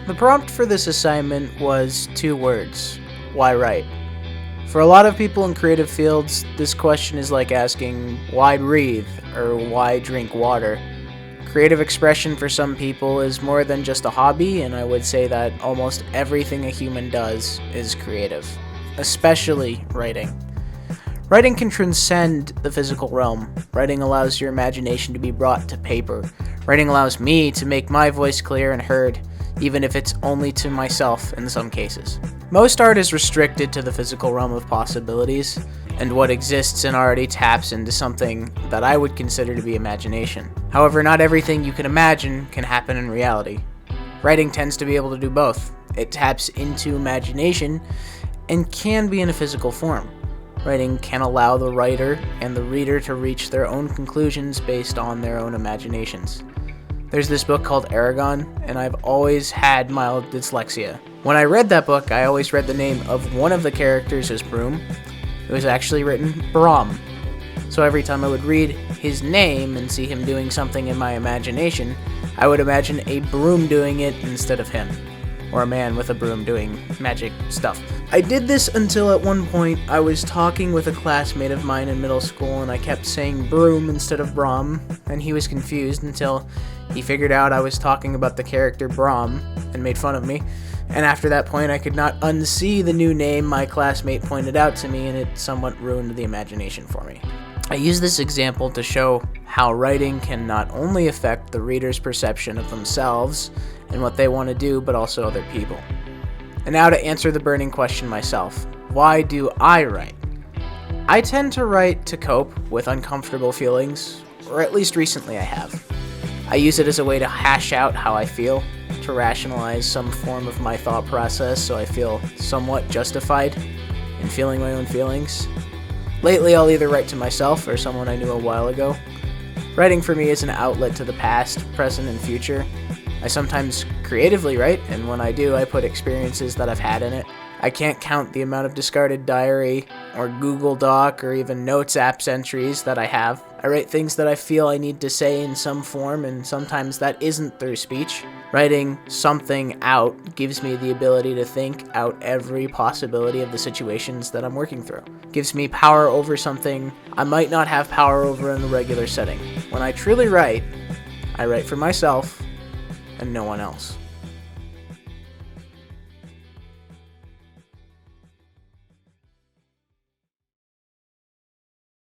The prompt for this assignment was 2 words: why write? For a lot of people in creative fields, this question is like asking why breathe or why drink water. Creative expression for some people is more than just a hobby, and I would say that almost everything a human does is creative, especially writing. Writing can transcend the physical realm. Writing allows your imagination to be brought to paper. Writing allows me to make my voice clear and heard, even if it's only to myself in some cases. Most art is restricted to the physical realm of possibilities, and what exists and already taps into something that I would consider to be imagination. However, not everything you can imagine can happen in reality. Writing tends to be able to do both. It taps into imagination and can be in a physical form. Writing can allow the writer and the reader to reach their own conclusions based on their own imaginations. There's this book called Aragon, and I've always had mild dyslexia. When I read that book, I always read the name of one of the characters as Broom. It was actually written Brom. So every time I would read his name and see him doing something in my imagination, I would imagine a broom doing it instead of him, or a man with a broom doing magic stuff. I did this until at one point I was talking with a classmate of mine in middle school and I kept saying broom instead of Brom, and he was confused until he figured out I was talking about the character Brom and made fun of me. And after that point, I could not unsee the new name my classmate pointed out to me, and it somewhat ruined the imagination for me. I use this example to show how writing can not only affect the reader's perception of themselves and what they want to do, but also other people. And now to answer the burning question myself, why do I write? I tend to write to cope with uncomfortable feelings, or at least recently I have. I use it as a way to hash out how I feel, to rationalize some form of my thought process so I feel somewhat justified in feeling my own feelings. Lately, I'll either write to myself or someone I knew a while ago. Writing for me is an outlet to the past, present, and future. I sometimes creatively write, and when I do, I put experiences that I've had in it. I can't count the amount of discarded diary, or Google Doc, or even Notes apps entries that I have. I write things that I feel I need to say in some form, and sometimes that isn't through speech. Writing something out gives me the ability to think out every possibility of the situations that I'm working through. Gives me power over something I might not have power over in the regular setting. When I truly write, I write for myself and no one else.